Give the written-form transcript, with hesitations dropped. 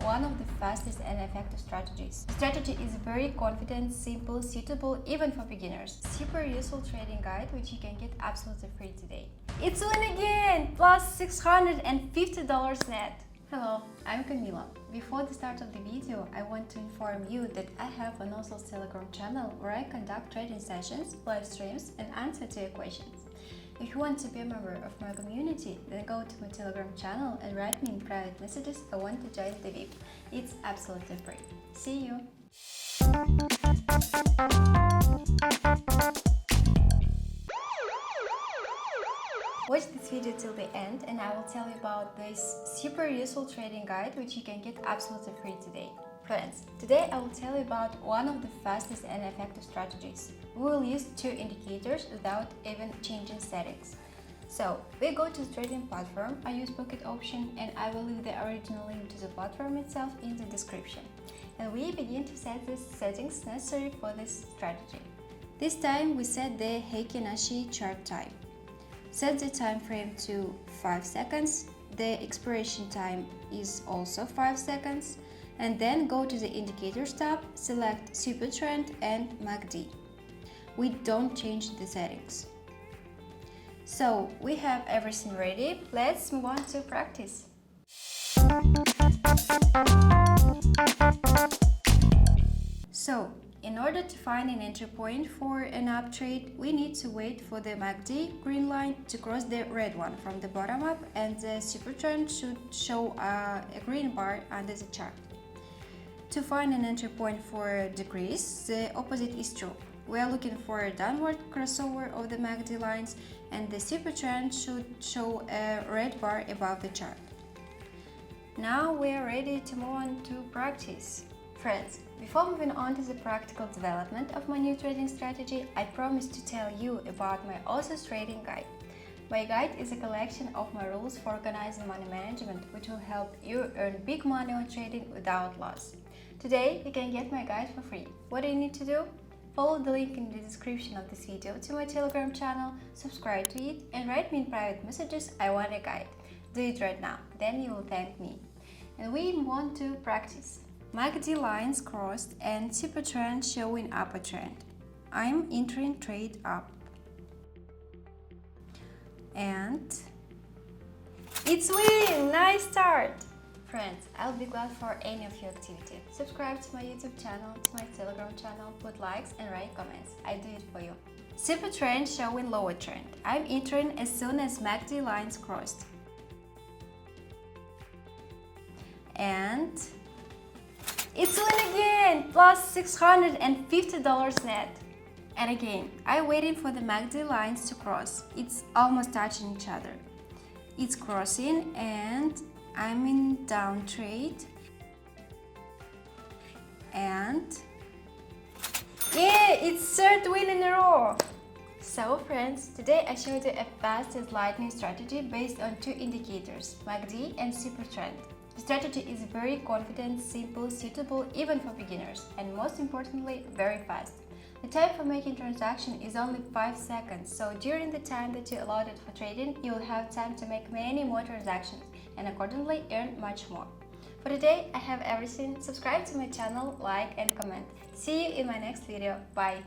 one of the fastest and effective strategies. The strategy is very confident, simple, suitable even for beginners. Super useful trading guide which you can get absolutely free today. It's win again! Plus $650 net! Hello, I'm Camila. Before the start of the video, I want to inform you that I have an also Telegram channel where I conduct trading sessions, live streams and answer to your questions. If you want to be a member of my community, then go to my Telegram channel and write me in private messages I want to join the VIP. It's absolutely free. See you! Watch this video till the end and I will tell you about this super useful trading guide which you can get absolutely free today. Friends, today I will tell you about one of the fastest and effective strategies. We will use two indicators without even changing settings. So, we go to the trading platform, I use pocket option and I will leave the original link to the platform itself in the description. And we begin to set the settings necessary for this strategy. This time we set the Heikin Ashi chart time. Set the time frame to 5 seconds, the expiration time is also 5 seconds, and then go to the Indicators tab, select Super Trend and MACD. We don't change the settings. So, we have everything ready, let's move on to practice. So, in order to find an entry point for an up trade, we need to wait for the MACD green line to cross the red one from the bottom up, and the super trend should show a green bar under the chart. To find an entry point for a decrease, the opposite is true. We are looking for a downward crossover of the MACD lines, and the super trend should show a red bar above the chart. Now we are ready to move on to practice. Friends, before moving on to the practical development of my new trading strategy, I promise to tell you about my awesome trading guide. My guide is a collection of my rules for organizing money management, which will help you earn big money on trading without loss. Today, you can get my guide for free. What do you need to do? Follow the link in the description of this video to my Telegram channel, subscribe to it, and write me in private messages I want a guide. Do it right now, then you will thank me. And we move on to practice. MACD lines crossed and super trend showing upper trend. I'm entering trade up. And it's win! Nice start! Friends, I'll be glad for any of your activity. Subscribe to my YouTube channel, to my Telegram channel, put likes and write comments. I do it for you. Super trend showing lower trend. I'm entering as soon as MACD lines crossed. And it's win again! Plus $650 net. And again, I'm waiting for the MACD lines to cross. It's almost touching each other. It's crossing and I'm in down trade. And yeah, it's third win in a row. So friends, today I showed you a fast and lightning strategy based on two indicators, MACD and super trend. The strategy is very confident, simple, suitable even for beginners, and most importantly, very fast. The time for making transaction is only 5 seconds, so during the time that you allotted for trading, you will have time to make many more transactions and accordingly earn much more. For today, I have everything. Subscribe to my channel, like and comment. See you in my next video. Bye!